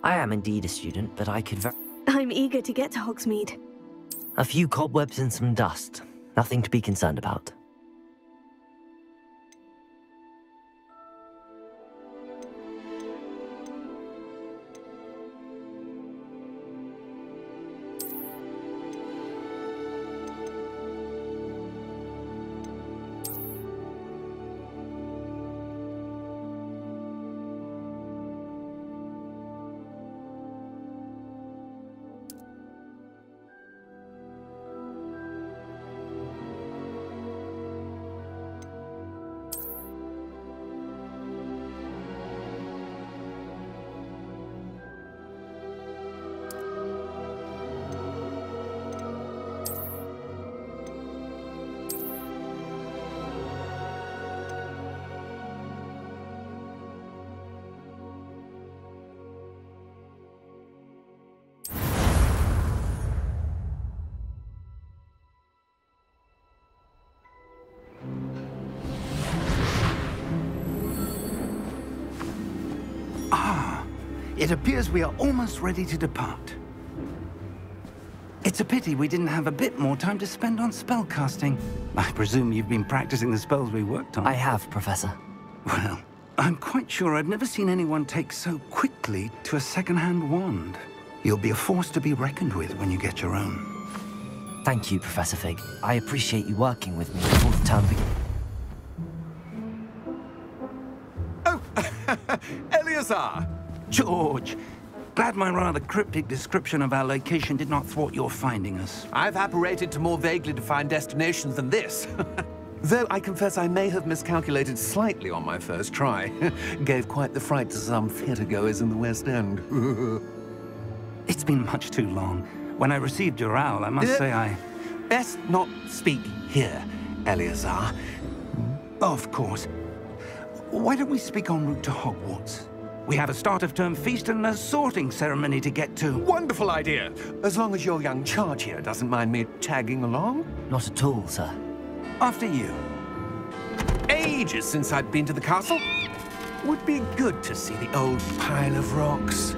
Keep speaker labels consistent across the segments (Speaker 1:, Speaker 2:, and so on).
Speaker 1: I am indeed a student, but I could
Speaker 2: I'm eager to get to Hogsmeade.
Speaker 1: A few cobwebs and some dust. Nothing to be concerned about.
Speaker 3: It appears we are almost ready to depart. It's a pity we didn't have a bit more time to spend on spellcasting. I presume you've been practicing the spells we worked on.
Speaker 1: I have, Professor.
Speaker 3: Well, I'm quite sure I've never seen anyone take so quickly to a second-hand wand. You'll be a force to be reckoned with when you get your own.
Speaker 1: Thank you, Professor Fig. I appreciate you working with me before the term begins.
Speaker 4: Oh, Eleazar!
Speaker 3: George, glad my rather cryptic description of our location did not thwart your finding us.
Speaker 4: I've apparated to more vaguely defined destinations than this. Though I confess I may have miscalculated slightly on my first try. Gave quite the fright to some theatergoers in the West End.
Speaker 3: It's been much too long. When I received your owl, I must say I...
Speaker 4: Best not speak here, Eleazar.
Speaker 3: Of course. Why don't we speak en route to Hogwarts? We have a start-of-term feast and a sorting ceremony to get to.
Speaker 4: Wonderful idea! As long as your young charge here doesn't mind me tagging along.
Speaker 1: Not at all, sir.
Speaker 3: After you.
Speaker 4: Ages since I'd been to the castle. Would be good to see the old pile of rocks.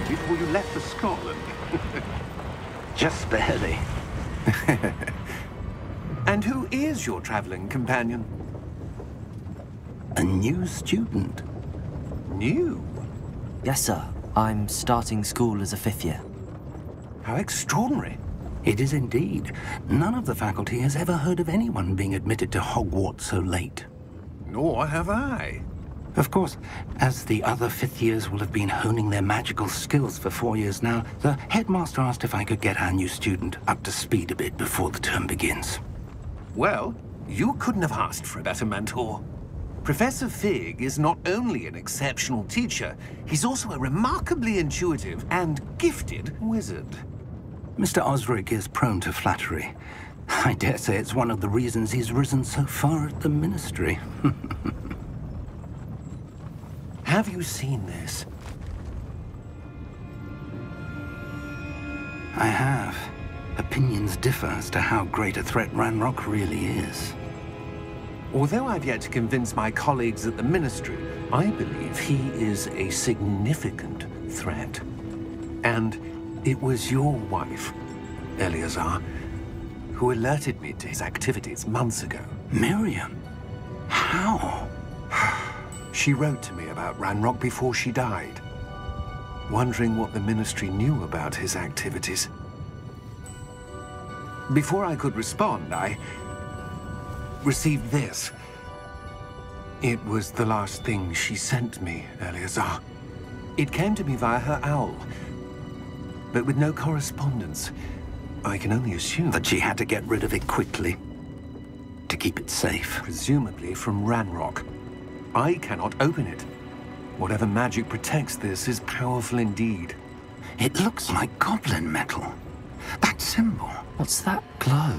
Speaker 3: Before you left for Scotland. Just barely.
Speaker 4: And who is your traveling companion?
Speaker 3: A new student.
Speaker 4: New?
Speaker 1: Yes, sir. I'm starting school as a 5th year.
Speaker 4: How extraordinary.
Speaker 3: It is indeed. None of the faculty has ever heard of anyone being admitted to Hogwarts so late.
Speaker 4: Nor have I.
Speaker 3: Of course, as the other 5th years will have been honing their magical skills for 4 years now, the headmaster asked if I could get our new student up to speed a bit before the term begins.
Speaker 4: Well, you couldn't have asked for a better mentor. Professor Fig is not only an exceptional teacher, he's also a remarkably intuitive and gifted wizard.
Speaker 3: Mr. Osric is prone to flattery. I dare say it's one of the reasons he's risen so far at the Ministry.
Speaker 4: Have you seen this?
Speaker 3: I have. Opinions differ as to how great a threat Ranrock really is.
Speaker 4: Although I've yet to convince my colleagues at the Ministry, I believe he is a significant threat. And it was your wife, Eleazar, who alerted me to his activities months ago.
Speaker 3: Miriam? How?
Speaker 4: She wrote to me about Ranrock before she died, wondering what the Ministry knew about his activities. Before I could respond, I received this. It was the last thing she sent me, Eleazar. It came to me via her owl, but with no correspondence. I can only assume
Speaker 3: That she had to get rid of it quickly to keep it safe.
Speaker 4: presumably from Ranrock. I cannot open it. Whatever magic protects this is powerful indeed.
Speaker 3: It looks like goblin metal. That symbol.
Speaker 1: What's that glow?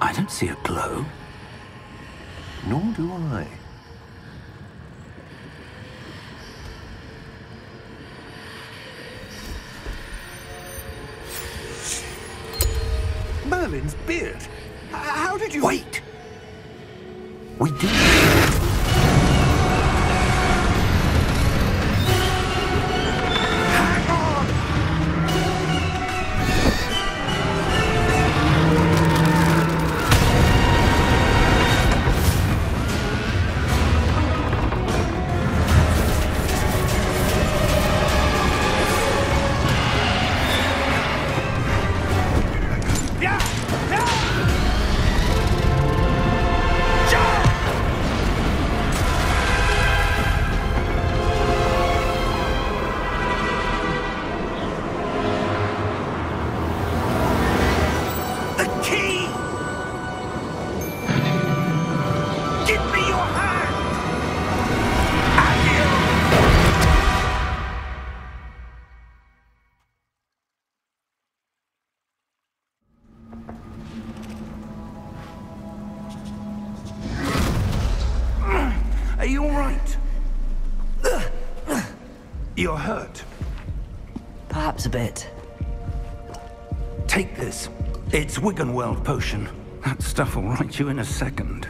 Speaker 3: I don't see a glow.
Speaker 4: Nor do I. Merlin's beard. How did you...
Speaker 3: Wait! We did.
Speaker 4: Hang on! Yeah! Yeah! The key! Give me your hand!
Speaker 3: Are you all right? You're hurt.
Speaker 1: Perhaps a bit.
Speaker 3: Take this. It's Wiggenweld potion. That stuff will right you in a second.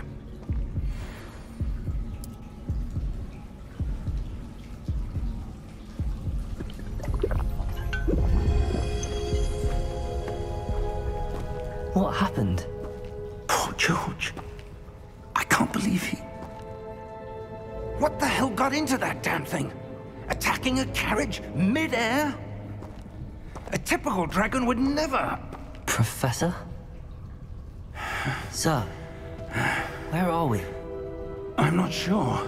Speaker 1: What happened?
Speaker 3: Poor George. I can't believe he... What the hell got into that damn thing? Attacking a carriage mid-air? A typical dragon would never...
Speaker 1: Professor? Sir, where are we?
Speaker 3: I'm not sure.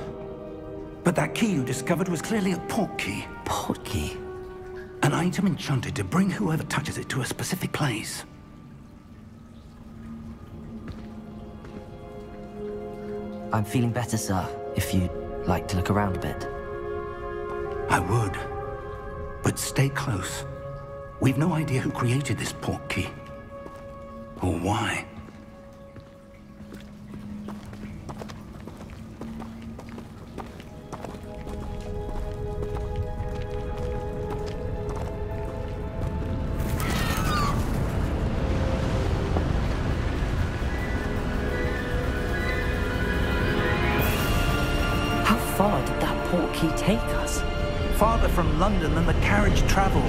Speaker 3: But that key you discovered was clearly a port key.
Speaker 1: Port key?
Speaker 3: An item enchanted to bring whoever touches it to a specific place.
Speaker 1: I'm feeling better, sir, if you'd like to look around a bit.
Speaker 3: I would. But stay close. We've no idea who created this port key. Or why.
Speaker 1: How far did that port key take us?
Speaker 3: Farther from London than the carriage traveled.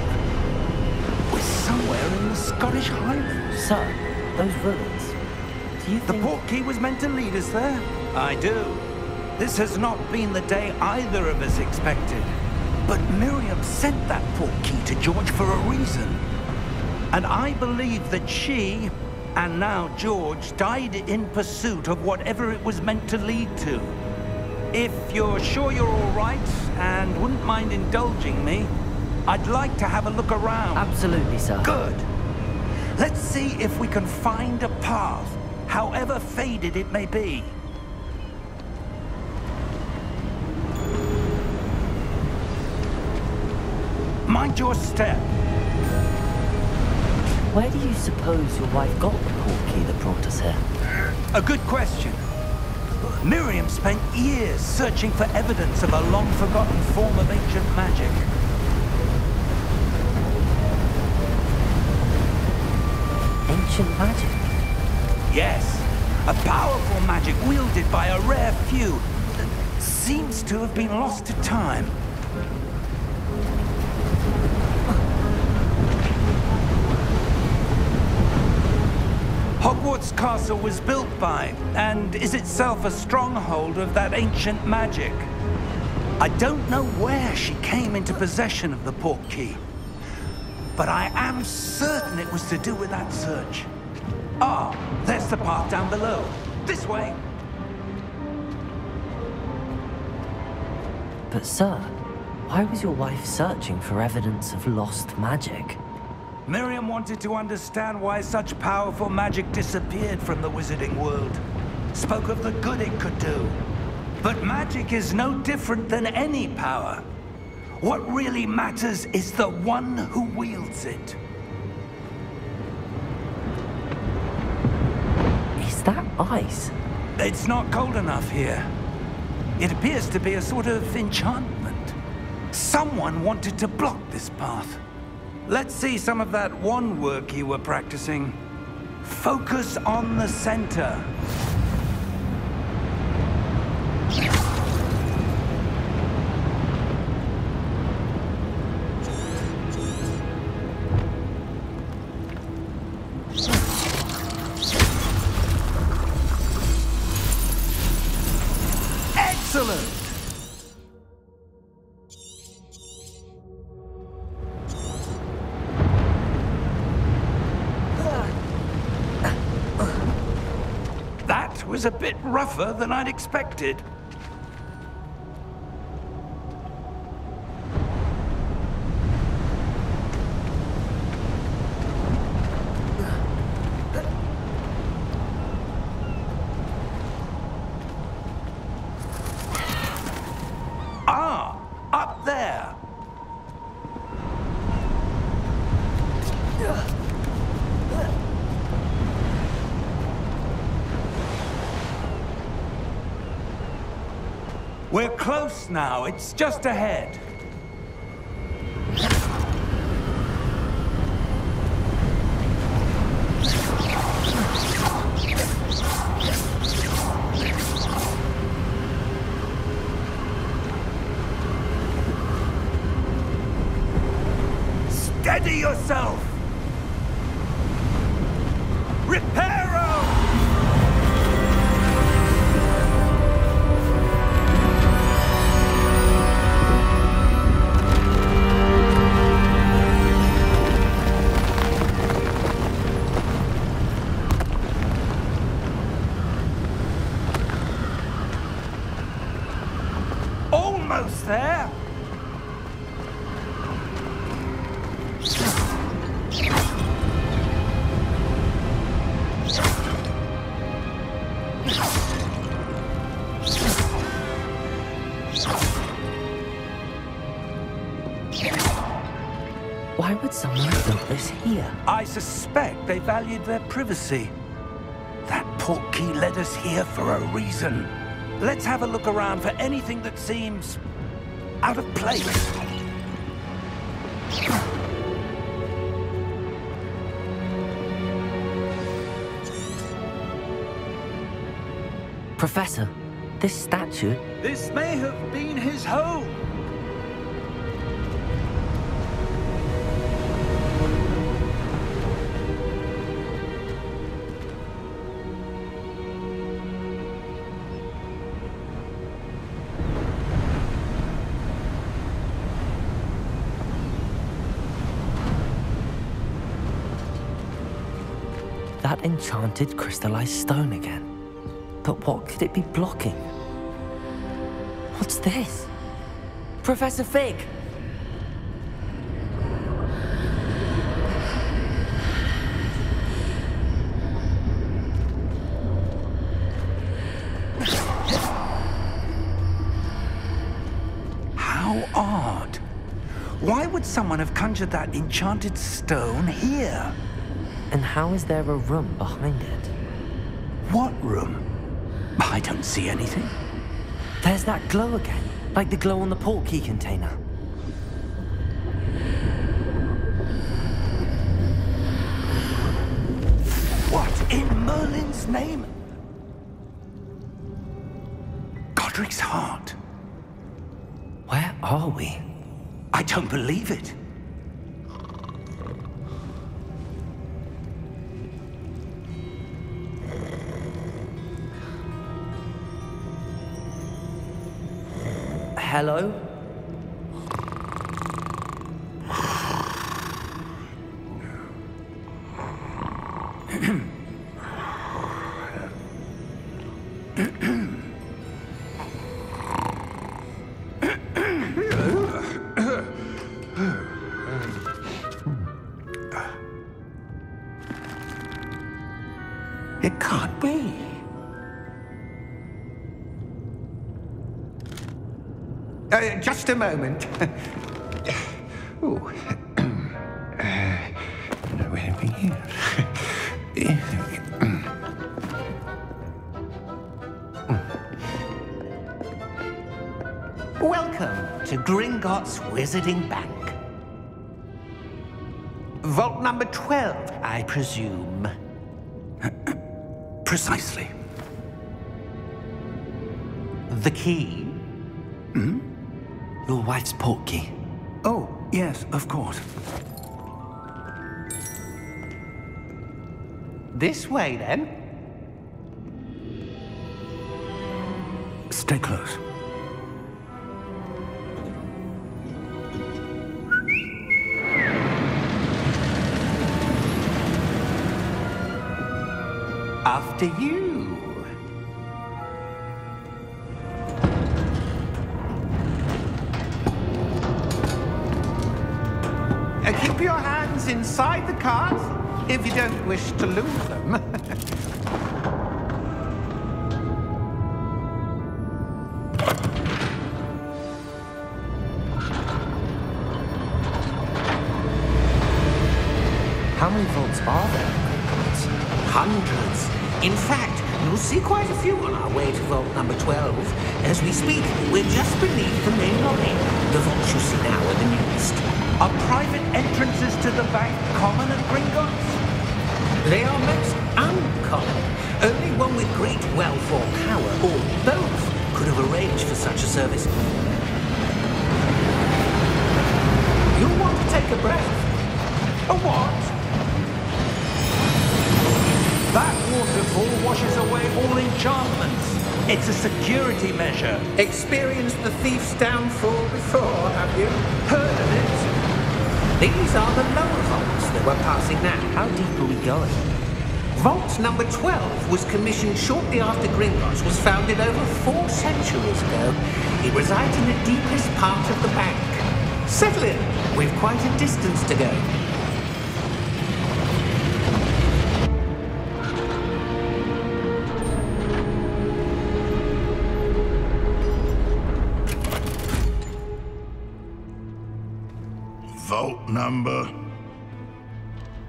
Speaker 3: We're somewhere in the Scottish Highlands.
Speaker 1: Sir, those ruins. Do you
Speaker 3: The
Speaker 1: think...
Speaker 3: port key was meant to lead us there? I do. This has not been the day either of us expected. But Miriam sent that port key to George for a reason. And I believe that she, and now George, died in pursuit of whatever it was meant to lead to. If you're sure you're all right, and wouldn't mind indulging me, I'd like to have a look around.
Speaker 1: Absolutely, sir.
Speaker 3: Good. Let's see if we can find a path, however faded it may be. Mind your step.
Speaker 1: Where do you suppose your wife got the port key that brought us here?
Speaker 3: A good question. Miriam spent years searching for evidence of a long-forgotten form of ancient magic.
Speaker 1: Ancient magic?
Speaker 3: Yes, a powerful magic wielded by a rare few that seems to have been lost to time. Hogwarts Castle was built by, and is itself a stronghold of that ancient magic. I don't know where she came into possession of the portkey, but I am certain it was to do with that search. Ah, there's the path down below. This way.
Speaker 1: But sir, why was your wife searching for evidence of lost magic?
Speaker 3: Miriam wanted to understand why such powerful magic disappeared from the wizarding world. Spoke of the good it could do. But magic is no different than any power. What really matters is the one who wields it.
Speaker 1: Is that ice?
Speaker 3: It's not cold enough here. It appears to be a sort of enchantment. Someone wanted to block this path. Let's see some of that wand work you were practicing. Focus on the center. Excellent! That was a bit rougher than I'd expected. Ah, up there. We're close now. It's just ahead. Steady yourself! Reparo! Almost there!
Speaker 1: Why would someone have built this here?
Speaker 3: I suspect they valued their privacy. That portkey led us here for a reason. Let's have a look around for anything that seems out of place.
Speaker 1: Professor, this statue...
Speaker 3: This may have been his home.
Speaker 1: That enchanted crystallized stone again. But what could it be blocking? What's this? Professor Fig!
Speaker 3: How odd. Why would someone have conjured that enchanted stone here?
Speaker 1: And how is there a room behind it?
Speaker 3: What room? I don't see anything.
Speaker 1: There's that glow again, like the glow on the portkey container.
Speaker 3: What in Merlin's name? Godric's heart.
Speaker 1: Where are we?
Speaker 3: I don't believe it.
Speaker 1: Hello?
Speaker 3: It can't be. Just a moment. Ooh. Anything here? Welcome to Gringotts Wizarding Bank. Vault number 12, I presume.
Speaker 5: Precisely.
Speaker 3: The key?
Speaker 5: Hmm?
Speaker 1: Your wife's portkey.
Speaker 5: Oh, yes, of course.
Speaker 3: This way, then.
Speaker 5: Stay close.
Speaker 3: After you. Keep your hands inside the cart if you don't wish to lose them.
Speaker 1: How many vaults are there?
Speaker 3: Hundreds. In fact, you'll see quite a few on our way to vault number 12. As we speak, we're just beneath the main lobby. The vaults you see now are the newest. Are private entrances to the bank common at Gringotts? They are most uncommon. Only one with great wealth or power, or both, could have arranged for such a service. You'll want to take a breath. A what? That waterfall washes away all enchantments. It's a security measure. Experienced the thief's downfall before, have you? Heard of it? These are the lower vaults that we're passing now.
Speaker 1: How deep are we going?
Speaker 3: Vault number 12 was commissioned shortly after Gringotts was founded over 4 centuries ago. It resides in the deepest part of the bank. Settle in. We've quite a distance to go.
Speaker 6: Vault number?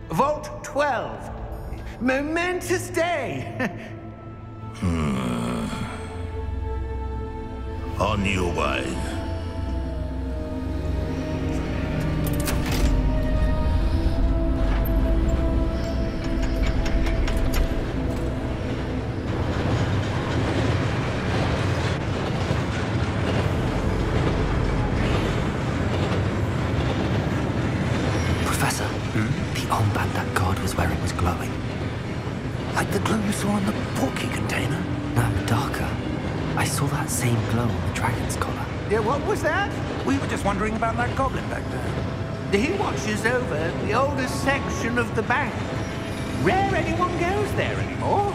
Speaker 3: Vault 12. Momentous day.
Speaker 6: On your way.
Speaker 1: Professor, the armband that God was wearing was glowing.
Speaker 5: Like the glow you saw on the portkey container?
Speaker 1: No, darker. I saw that same glow on the dragon's collar.
Speaker 3: Yeah, what was that?
Speaker 5: We were just wondering about that goblin back there.
Speaker 3: He watches over the oldest section of the bank. Rare anyone goes there anymore.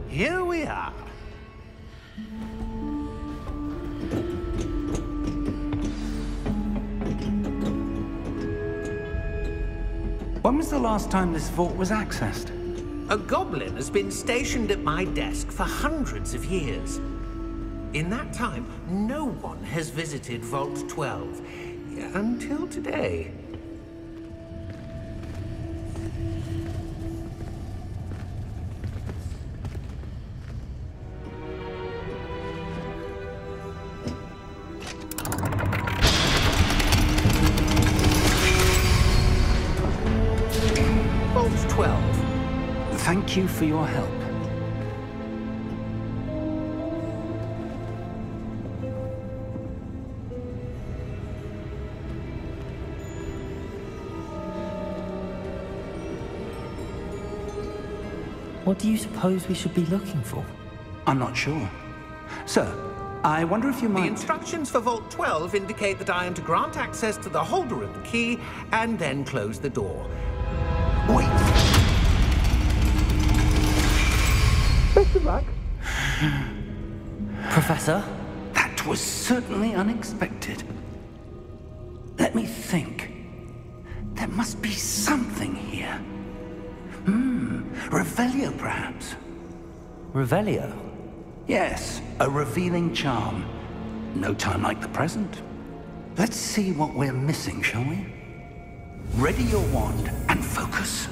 Speaker 3: Here we are.
Speaker 5: When was the last time this vault was accessed?
Speaker 3: A goblin has been stationed at my desk for hundreds of years. In that time, no one has visited Vault 12 until today. Vault 12.
Speaker 5: Thank you for your help.
Speaker 1: What do you suppose we should be looking for?
Speaker 3: I'm not sure. Sir, I wonder if you
Speaker 4: The
Speaker 3: might...
Speaker 4: instructions for Vault 12 indicate that I am to grant access to the holder of the key and then close the door. Wait! Best of luck.
Speaker 1: Professor?
Speaker 3: That was certainly unexpected. Let me think. There must be something here. Revelio, perhaps?
Speaker 1: Revelio?
Speaker 3: Yes, a revealing charm. No time like the present. Let's see what we're missing, shall we? Ready your wand and focus.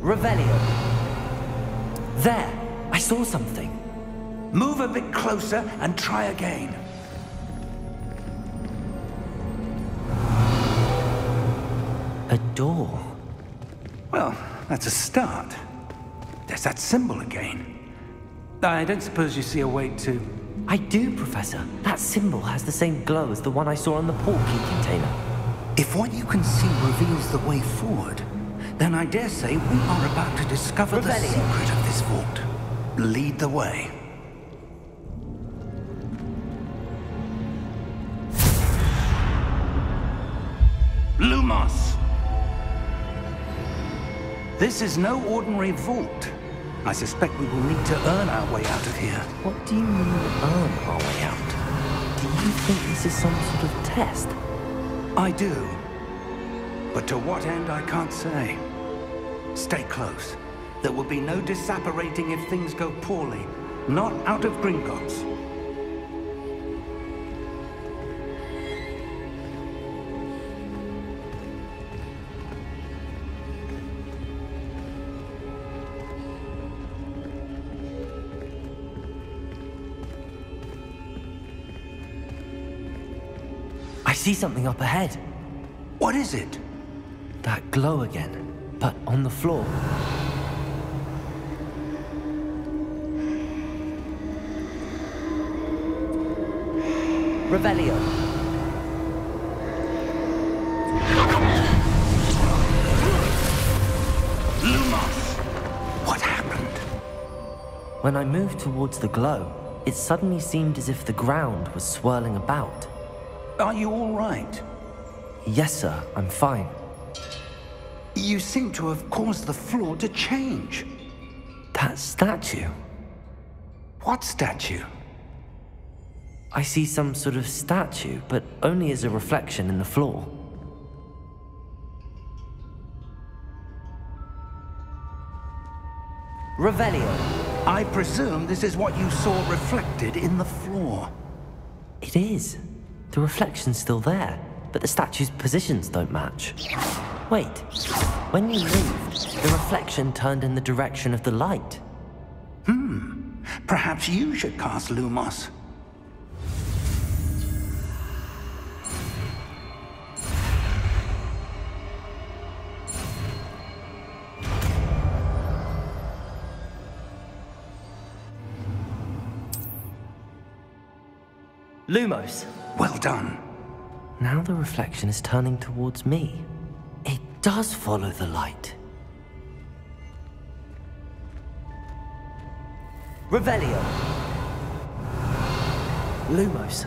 Speaker 1: Revelio. There! I saw something.
Speaker 3: Move a bit closer and try again.
Speaker 1: A door.
Speaker 3: Well, that's a start. There's that symbol again. I don't suppose you see a way to...
Speaker 1: I do, Professor. That symbol has the same glow as the one I saw on the portkey container.
Speaker 3: If what you can see reveals the way forward, then I dare say we are about to discover the secret of this vault. Lead the way. Lumos! This is no ordinary vault. I suspect we will need to earn our way out of here.
Speaker 1: What do you mean, earn our way out? Do you think this is some sort of test?
Speaker 3: I do. But to what end, I can't say. Stay close. There will be no disapparating if things go poorly. Not out of Gringotts.
Speaker 1: I see something up ahead.
Speaker 3: What is it?
Speaker 1: That glow again, but on the floor. Revelio.
Speaker 3: Lumos! What happened?
Speaker 1: When I moved towards the glow, it suddenly seemed as if the ground was swirling about.
Speaker 3: Are you all right?
Speaker 1: Yes, sir, I'm fine.
Speaker 3: You seem to have caused the floor to change.
Speaker 1: That statue.
Speaker 3: What statue?
Speaker 1: I see some sort of statue, but only as a reflection in the floor. Revelio.
Speaker 3: I presume this is what you saw reflected in the floor.
Speaker 1: It is. The reflection's still there, but the statue's positions don't match. Wait, when you moved, the reflection turned in the direction of the light.
Speaker 3: Perhaps you should cast Lumos.
Speaker 1: Lumos.
Speaker 3: Well done.
Speaker 1: Now the reflection is turning towards me. It does follow the light. Revelio. Lumos.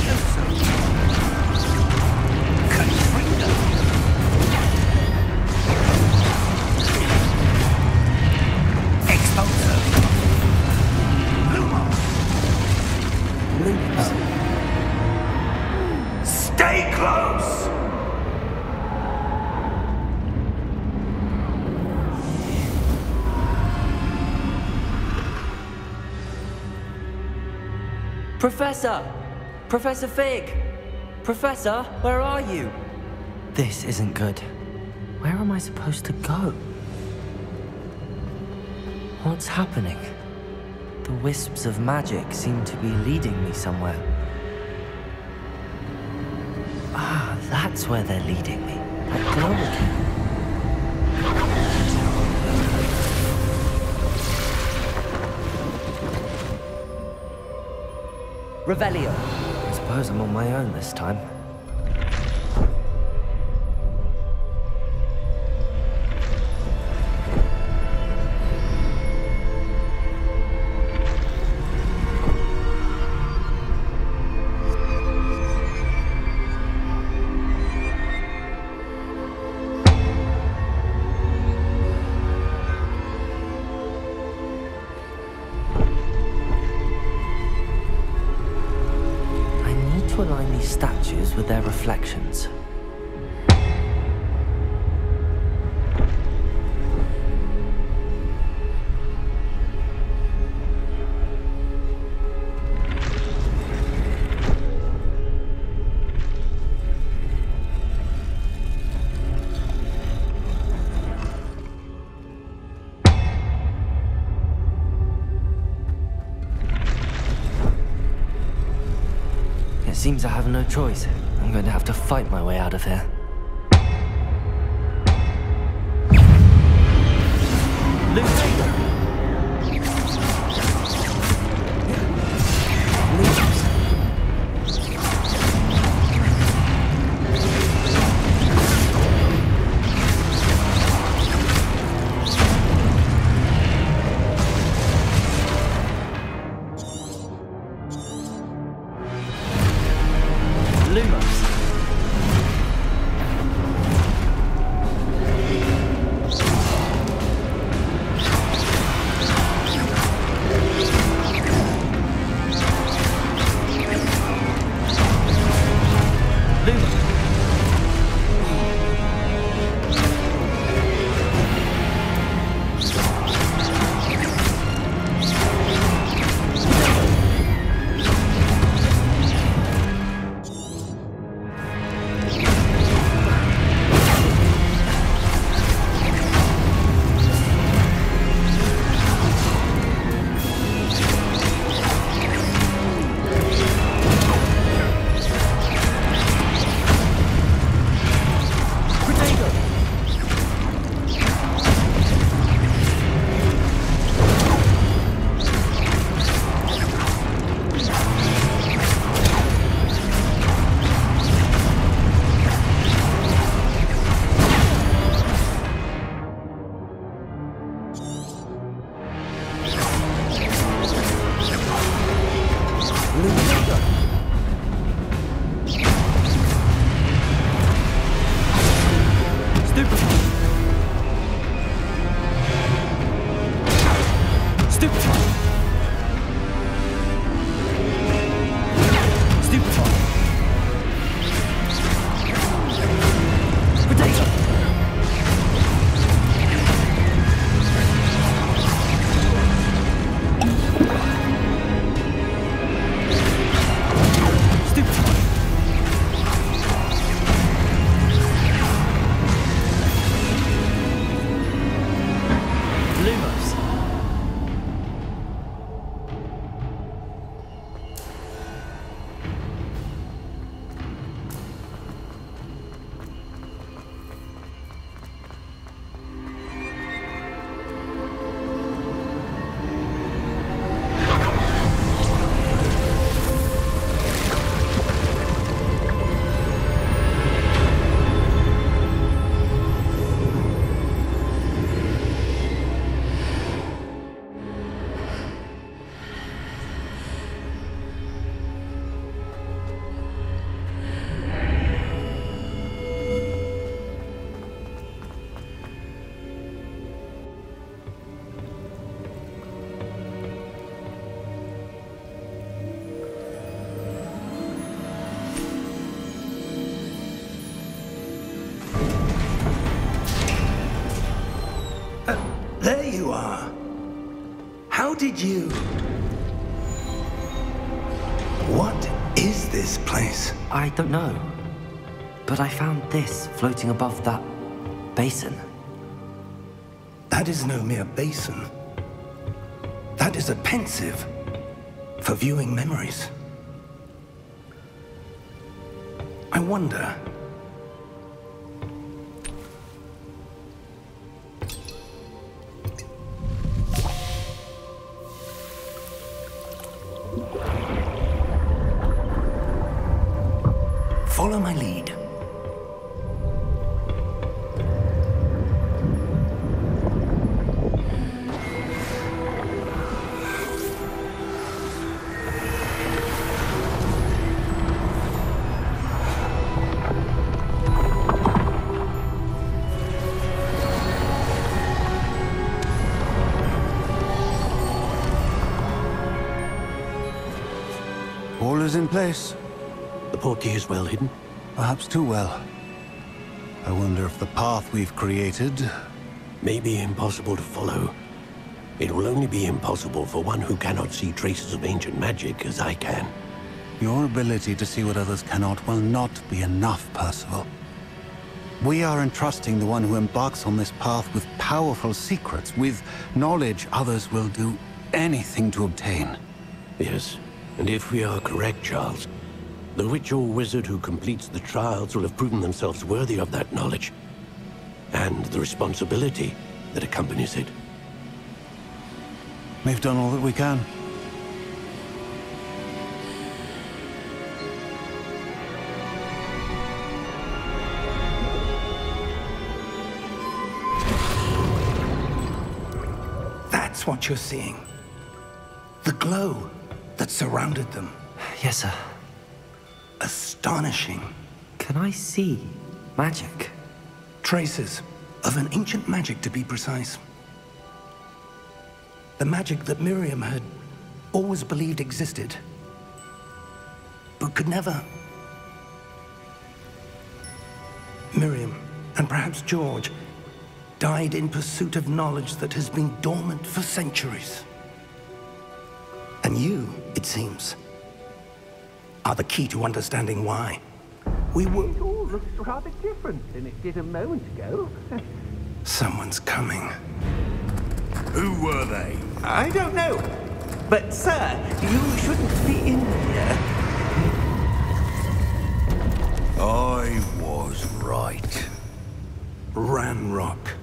Speaker 3: Calypso. Katrina. Exposer. Lumos.
Speaker 1: Lumos.
Speaker 3: Stay close!
Speaker 1: Professor! Professor Fig! Professor, where are you? This isn't good. Where am I supposed to go? What's happening? The wisps of magic seem to be leading me somewhere. Ah, that's where they're leading me. That glow again. Revelio. I suppose I'm on my own this time. Align these statues with their reflections. It seems I have no choice. I'm going to have to fight my way out of here.
Speaker 3: did you? What is this place?
Speaker 1: I don't know. But I found this floating above that basin.
Speaker 3: That is no mere basin. That is a pensive for viewing memories. I wonder... Follow my lead.
Speaker 7: All is in place.
Speaker 8: The portkey is well hidden?
Speaker 7: Perhaps too well. I wonder if the path we've created...
Speaker 8: may be impossible to follow. It will only be impossible for one who cannot see traces of ancient magic as I can.
Speaker 7: Your ability to see what others cannot will not be enough, Percival. We are entrusting the one who embarks on this path with powerful secrets, with knowledge others will do anything to obtain.
Speaker 8: Yes, and if we are correct, Charles, the witch or wizard who completes the trials will have proven themselves worthy of that knowledge, and the responsibility that accompanies it.
Speaker 7: We've done all that we can.
Speaker 3: That's what you're seeing. The glow that surrounded them.
Speaker 1: Yes, sir.
Speaker 3: Astonishing.
Speaker 1: Can I see magic?
Speaker 3: Traces of an ancient magic, to be precise. The magic that Miriam had always believed existed, but could never. Miriam, and perhaps George, died in pursuit of knowledge that has been dormant for centuries. And you, it seems, are the key to understanding why. We were...
Speaker 4: It all looks rather different than it did a moment ago.
Speaker 3: Someone's coming.
Speaker 6: Who were they?
Speaker 3: I don't know. But, sir, you shouldn't be in here.
Speaker 6: I was right.
Speaker 3: Ranrock.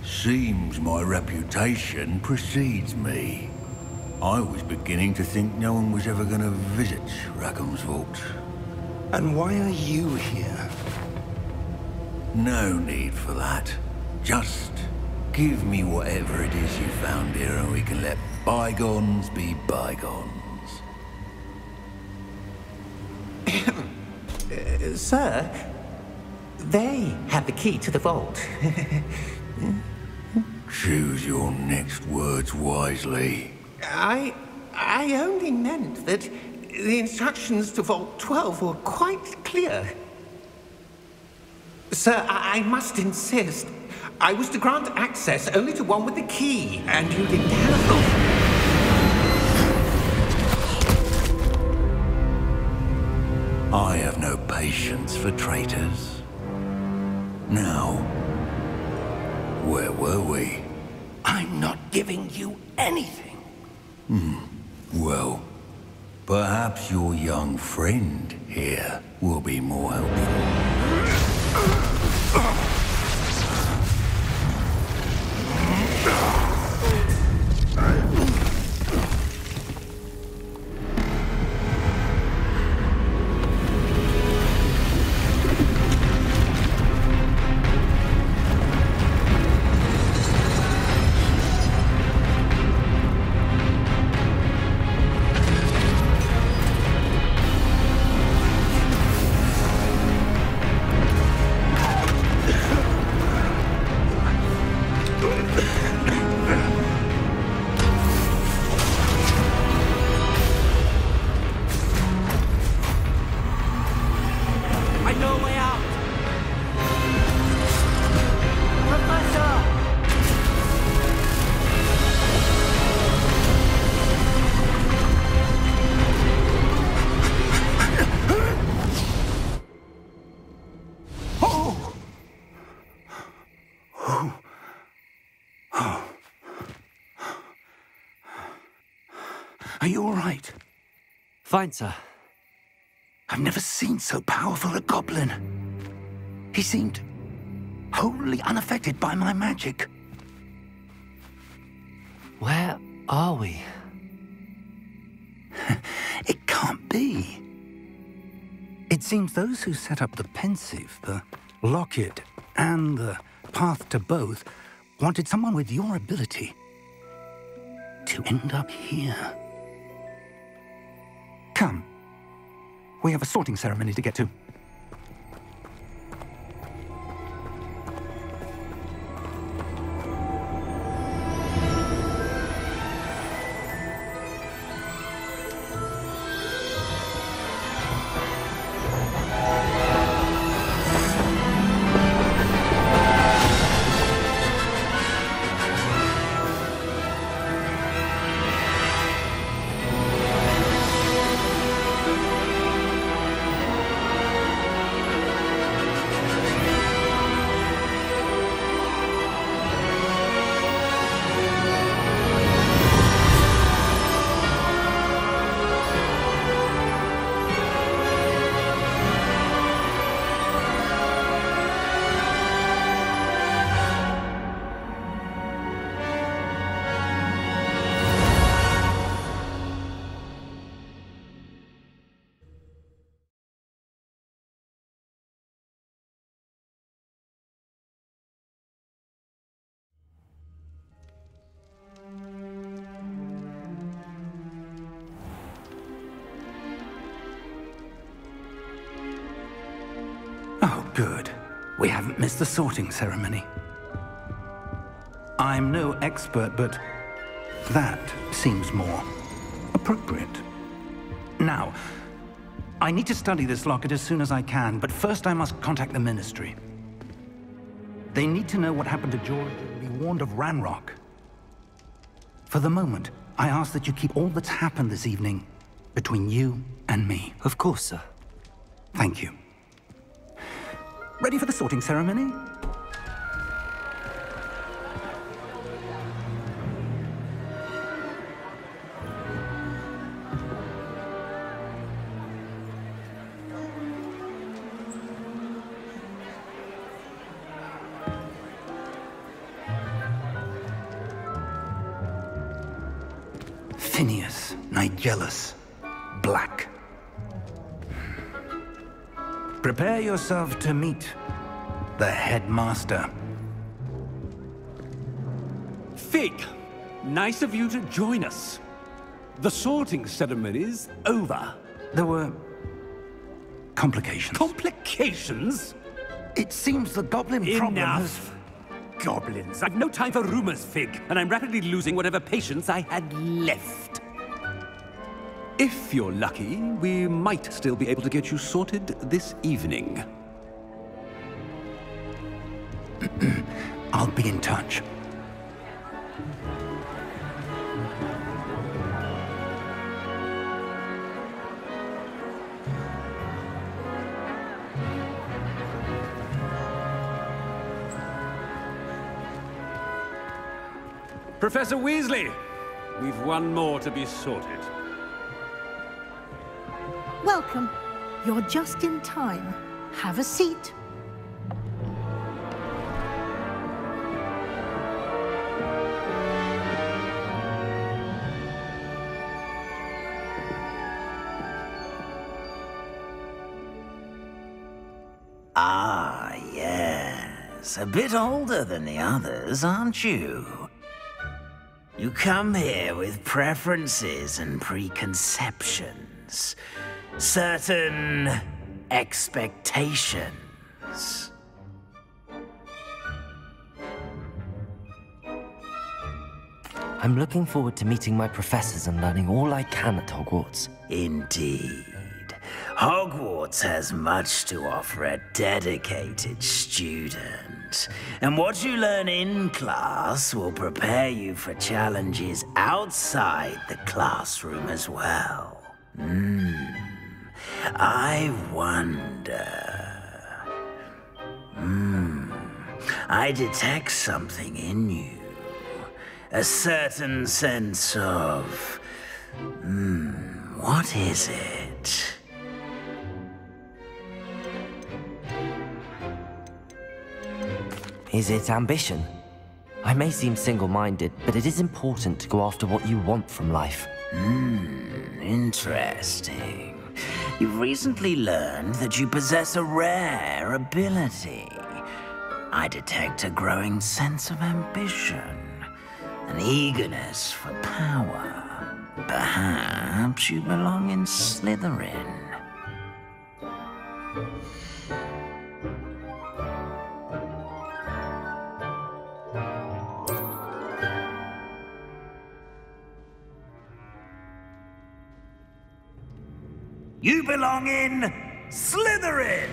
Speaker 6: Seems my reputation precedes me. I was beginning to think no one was ever going to visit Rackham's vault.
Speaker 3: And why are you here?
Speaker 6: No need for that. Just give me whatever it is you found here and we can let bygones be bygones.
Speaker 9: Sir, they have the key to the vault.
Speaker 6: Choose your next words wisely.
Speaker 9: I only meant that the instructions to Vault 12 were quite clear. Sir, I must insist. I was to grant access only to one with the key, and you didn't have them.
Speaker 6: I have no patience for traitors. Now, where were we?
Speaker 3: I'm not giving you anything.
Speaker 6: Well, perhaps your young friend here will be more helpful.
Speaker 3: right?
Speaker 1: Fine, sir.
Speaker 3: I've never seen so powerful a goblin. He seemed wholly unaffected by my magic.
Speaker 1: Where are we?
Speaker 3: It can't be. It seems those who set up the pensive, the locket, and the path to both wanted someone with your ability to end up here. Come. We have a sorting ceremony to get to. Oh, good. We haven't missed the sorting ceremony. I'm no expert, but that seems more appropriate. Now, I need to study this locket as soon as I can, but first I must contact the Ministry. They need to know what happened to George and be warned of Ranrock. For the moment, I ask that you keep all that's happened this evening between you and me.
Speaker 1: Of course, sir.
Speaker 3: Thank you. Ready for the sorting ceremony? Phineas, Nigellus, Black. Prepare yourself to meet the headmaster.
Speaker 10: Fig, nice of you to join us. The sorting ceremony's over.
Speaker 3: There were complications.
Speaker 10: Complications?
Speaker 3: It seems the goblin problem has...
Speaker 10: Enough. Goblins. I've no time for rumors, Fig, and I'm rapidly losing whatever patience I had left. If you're lucky, we might still be able to get you sorted this evening.
Speaker 3: I'll be in touch.
Speaker 10: Professor Weasley, we've one more to be sorted.
Speaker 11: Welcome. You're just in time. Have a seat.
Speaker 12: Ah, yes. A bit older than the others, aren't you? You come here with preferences and preconceptions. Certain expectations.
Speaker 1: I'm looking forward to meeting my professors and learning all I can at Hogwarts.
Speaker 12: Indeed. Hogwarts has much to offer a dedicated student. And what you learn in class will prepare you for challenges outside the classroom as well. I wonder... I detect something in you. A certain sense of... What is it?
Speaker 1: Is it ambition? I may seem single-minded, but it is important to go after what you want from life.
Speaker 12: Interesting. You've recently learned that you possess a rare ability. I detect a growing sense of ambition, an eagerness for power. Perhaps you belong in Slytherin. You belong in Slytherin!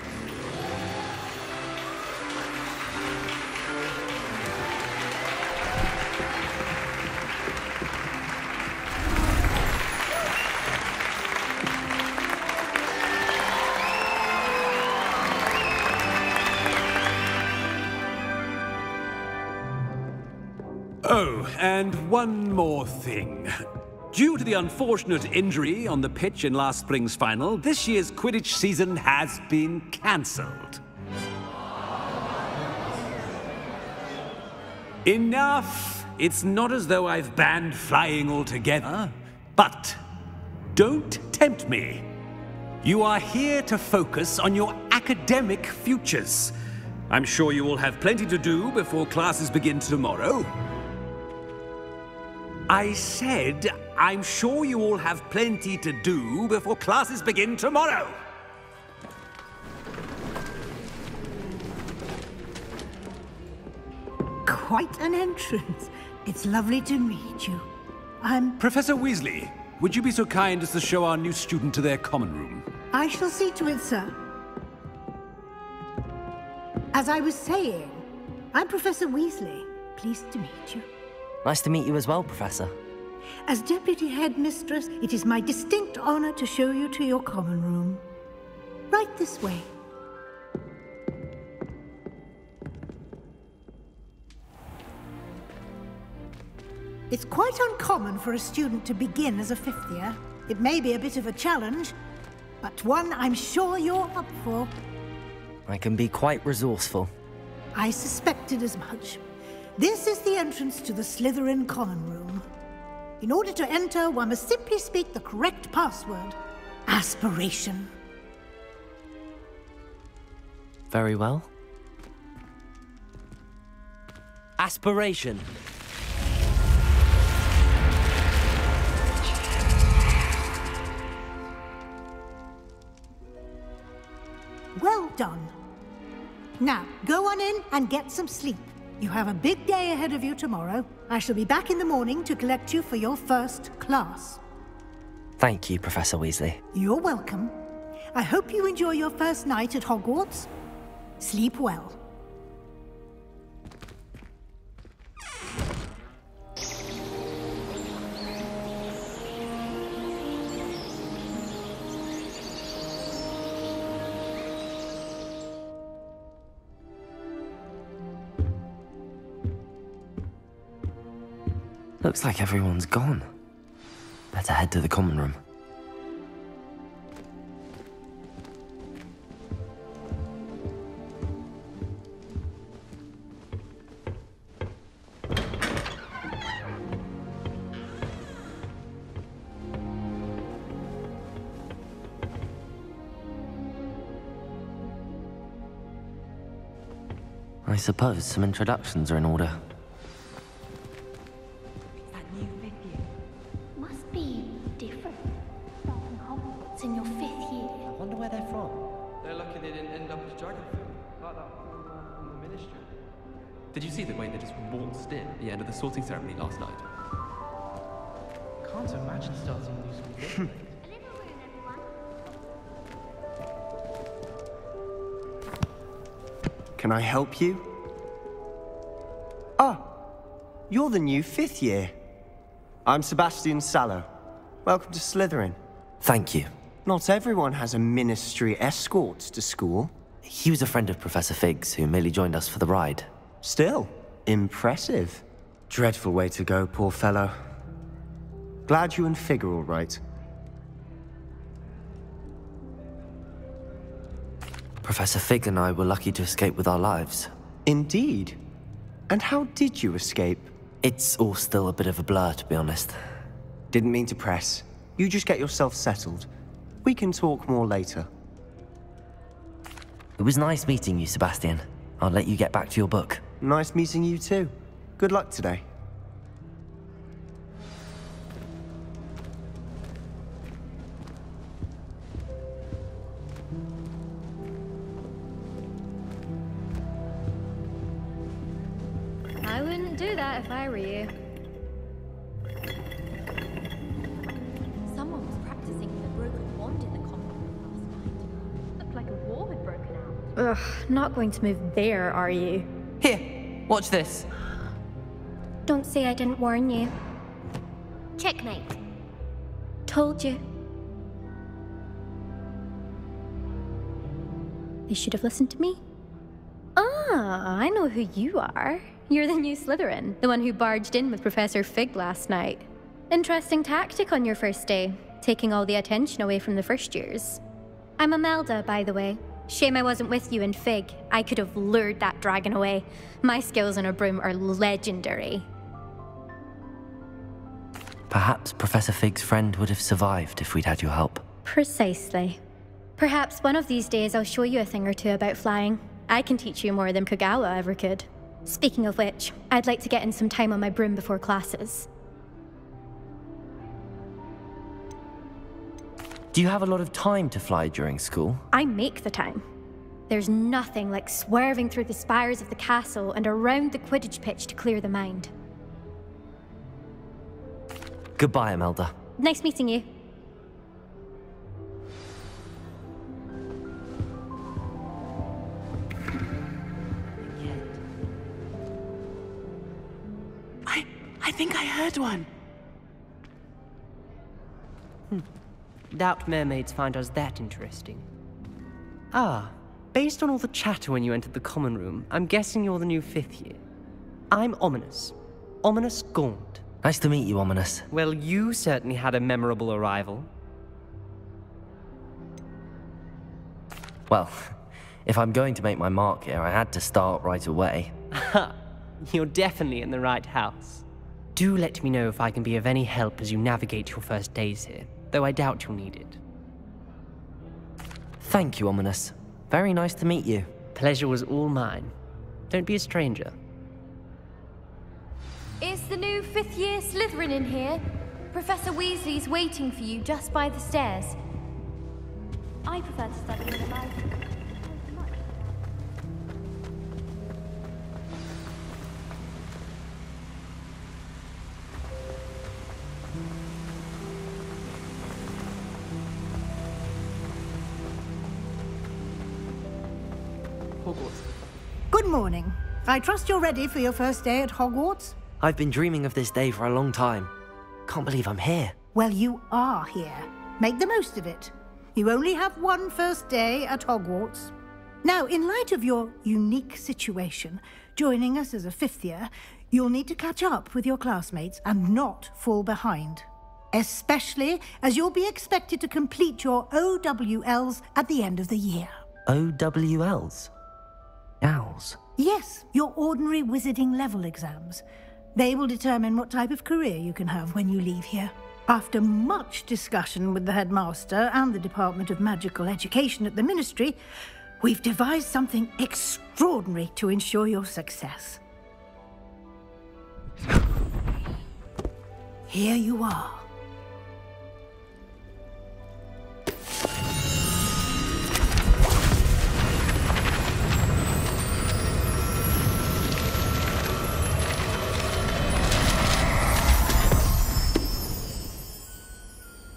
Speaker 10: Oh, and one more thing. Due to the unfortunate injury on the pitch in last spring's final, this year's Quidditch season has been cancelled. Enough! It's not as though I've banned flying altogether, but don't tempt me. You are here to focus on your academic futures. I'm sure you all have plenty to do before classes begin tomorrow. I said, I'm sure you all have plenty to do before classes begin tomorrow.
Speaker 11: Quite an entrance. It's lovely to meet you. I'm...
Speaker 10: Professor Weasley, would you be so kind as to show our new student to their common room?
Speaker 11: I shall see to it, sir. As I was saying, I'm Professor Weasley. Pleased to meet you.
Speaker 1: Nice to meet you as well, Professor.
Speaker 11: As Deputy Headmistress, it is my distinct honor to show you to your common room. Right this way. It's quite uncommon for a student to begin as a fifth year. It may be a bit of a challenge, but one I'm sure you're up for.
Speaker 1: I can be quite resourceful.
Speaker 11: I suspected as much. This is the entrance to the Slytherin common room. In order to enter, one must simply speak the correct password. Aspiration.
Speaker 1: Very well. Aspiration.
Speaker 11: Well done. Now, go on in and get some sleep. You have a big day ahead of you tomorrow. I shall be back in the morning to collect you for your first class.
Speaker 1: Thank you, Professor Weasley.
Speaker 11: You're welcome. I hope you enjoy your first night at Hogwarts. Sleep well.
Speaker 1: Looks like everyone's gone. Better head to the common room. I suppose some introductions are in order.
Speaker 13: Must be different. Starting Hogwarts in your 5th year.
Speaker 1: I wonder where they're from.
Speaker 14: They're lucky they didn't end up as Dragonfield, like that from the Ministry. Did you see the way they just waltzed in at the end of the sorting ceremony last night?
Speaker 15: Can't imagine starting a new school.
Speaker 16: Can I help you? Ah, you're the new 5th year. I'm Sebastian Sallow. Welcome to Slytherin.
Speaker 1: Thank you.
Speaker 16: Not everyone has a ministry escort to school.
Speaker 1: He was a friend of Professor Fig's who merely joined us for the ride.
Speaker 16: Still, impressive. Dreadful way to go, poor fellow. Glad you and Fig are all right.
Speaker 1: Professor Fig and I were lucky to escape with our lives.
Speaker 16: Indeed. And how did you escape?
Speaker 1: It's all still a bit of a blur, to be honest.
Speaker 16: Didn't mean to press. You just get yourself settled. We can talk more later.
Speaker 1: It was nice meeting you, Sebastian. I'll let you get back to your book.
Speaker 16: Nice meeting you too. Good luck today.
Speaker 17: I wouldn't do that if I were you.
Speaker 13: Someone was practicing with a broken wand in the common room last night. Looked like a war had broken out.
Speaker 17: Ugh, not going to move there, are you?
Speaker 15: Here, watch this.
Speaker 17: Don't say I didn't warn you.
Speaker 13: Checkmate.
Speaker 17: Told you. They should have listened to me. Ah, I know who you are. You're the new Slytherin, the one who barged in with Professor Fig last night. Interesting tactic on your first day, taking all the attention away from the first years. I'm Imelda, by the way. Shame I wasn't with you in Fig. I could have lured that dragon away. My skills on a broom are legendary.
Speaker 1: Perhaps Professor Fig's friend would have survived if we'd had your help.
Speaker 17: Precisely. Perhaps one of these days I'll show you a thing or two about flying. I can teach you more than Kogawa ever could. Speaking of which, I'd like to get in some time on my broom before classes.
Speaker 1: Do you have a lot of time to fly during school?
Speaker 17: I make the time. There's nothing like swerving through the spires of the castle and around the Quidditch pitch to clear the mind.
Speaker 1: Goodbye, Imelda.
Speaker 17: Nice meeting you.
Speaker 15: I think I heard one. Doubt mermaids find us that interesting. Ah, based on all the chatter when you entered the common room, I'm guessing you're the new 5th year. I'm Ominous. Ominous Gaunt.
Speaker 1: Nice to meet you, Ominous.
Speaker 15: Well, you certainly had a memorable arrival.
Speaker 1: Well, if I'm going to make my mark here, I had to start right away.
Speaker 15: Ha! You're definitely in the right house. Do let me know if I can be of any help as you navigate your first days here, though I doubt you'll need it.
Speaker 1: Thank you, Ominous. Very nice to meet you.
Speaker 15: Pleasure was all mine. Don't be a stranger.
Speaker 13: Is the new 5th year Slytherin in here? Professor Weasley's waiting for you just by the stairs. I prefer to study in the library.
Speaker 14: Hogwarts.
Speaker 11: Good morning. I trust you're ready for your first day at Hogwarts?
Speaker 1: I've been dreaming of this day for a long time. Can't believe I'm here.
Speaker 11: Well, you are here. Make the most of it. You only have one first day at Hogwarts. Now, in light of your unique situation, joining us as a 5th year, you'll need to catch up with your classmates and not fall behind. Especially as you'll be expected to complete your OWLs at the end of the year.
Speaker 1: OWLs? Owls?
Speaker 11: Yes, your ordinary wizarding level exams. They will determine what type of career you can have when you leave here. After much discussion with the headmaster and the Department of Magical Education at the Ministry, we've devised something extraordinary to ensure your success. Here you are.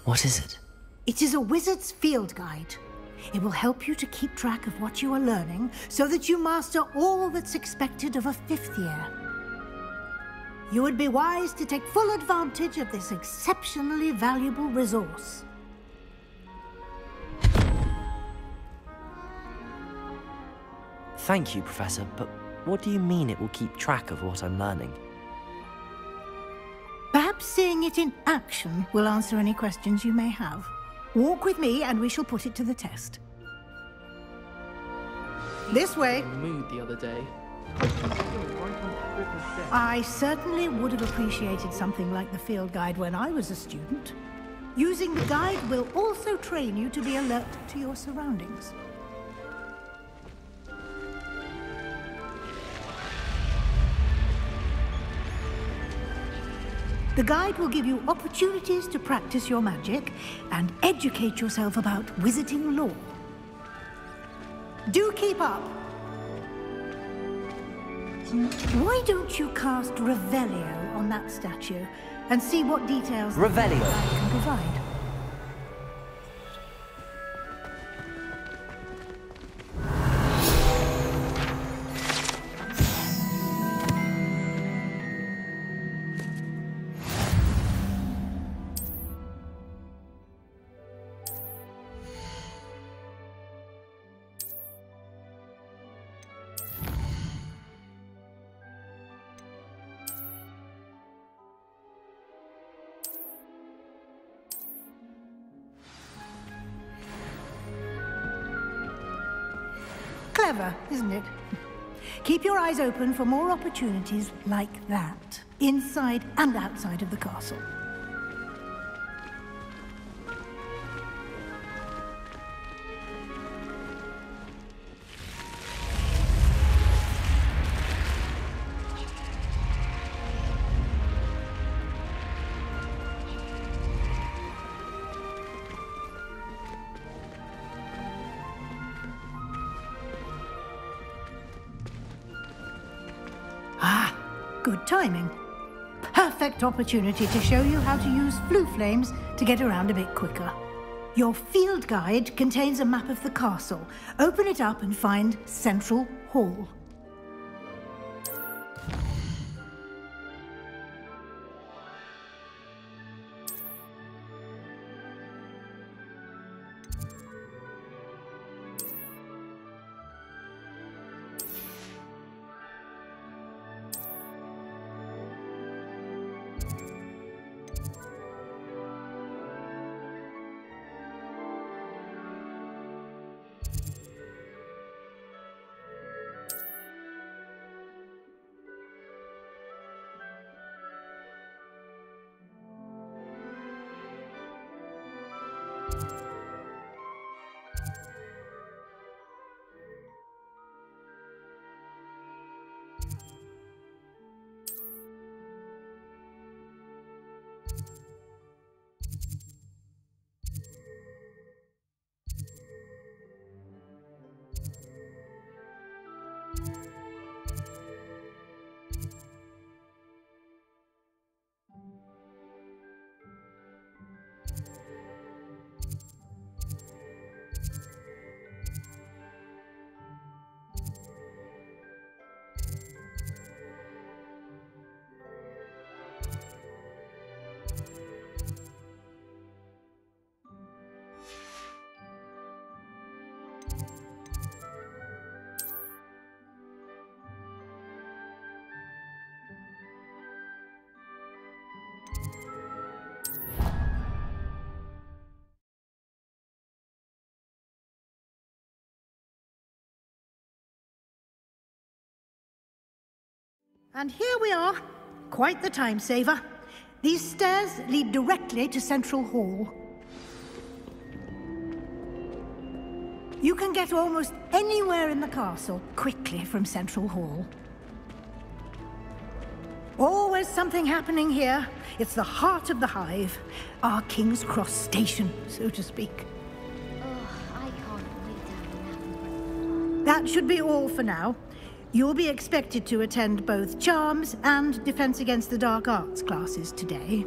Speaker 1: What is it?
Speaker 11: It is a wizard's field guide. It will help you to keep track of what you are learning so that you master all that's expected of a 5th year. You would be wise to take full advantage of this exceptionally valuable resource.
Speaker 1: Thank you, Professor, but what do you mean it will keep track of what I'm learning?
Speaker 11: Perhaps seeing it in action will answer any questions you may have. Walk with me and we shall put it to the test. This way.
Speaker 14: Mood the other day.
Speaker 11: I certainly would have appreciated something like the field guide when I was a student. Using the guide will also train you to be alert to your surroundings. The guide will give you opportunities to practice your magic and educate yourself about wizarding lore. Do keep up! Why don't you cast Revelio on that statue and see what details
Speaker 1: Revelio
Speaker 11: the guide can provide? Clever, isn't it? Keep your eyes open for more opportunities like that, inside and outside of the castle. Good timing. Perfect opportunity to show you how to use flue flames to get around a bit quicker. Your field guide contains a map of the castle. Open it up and find Central Hall. And here we are. Quite the time saver. These stairs lead directly to Central Hall. You can get almost anywhere in the castle quickly from Central Hall. Always something happening here. It's the heart of the hive. Our King's Cross station, so to speak.
Speaker 13: I can't wait to have a nap.
Speaker 11: That should be all for now. You'll be expected to attend both Charms and Defense Against the Dark Arts classes today.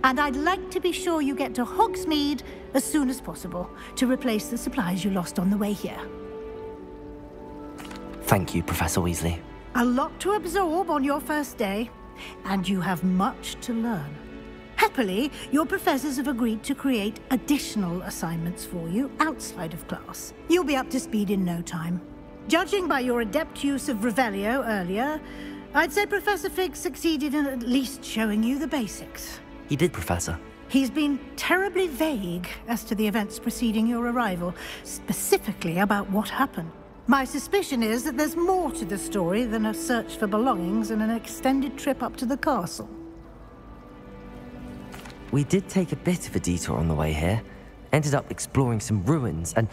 Speaker 11: And I'd like to be sure you get to Hogsmeade as soon as possible to replace the supplies you lost on the way here.
Speaker 1: Thank you, Professor Weasley.
Speaker 11: A lot to absorb on your first day, and you have much to learn. Happily, your professors have agreed to create additional assignments for you outside of class. You'll be up to speed in no time. Judging by your adept use of Revelio earlier, I'd say Professor Fig succeeded in at least showing you the basics.
Speaker 1: He did, Professor.
Speaker 11: He's been terribly vague as to the events preceding your arrival, specifically about what happened. My suspicion is that there's more to the story than a search for belongings and an extended trip up to the castle.
Speaker 1: We did take a bit of a detour on the way here. Ended up exploring some ruins, and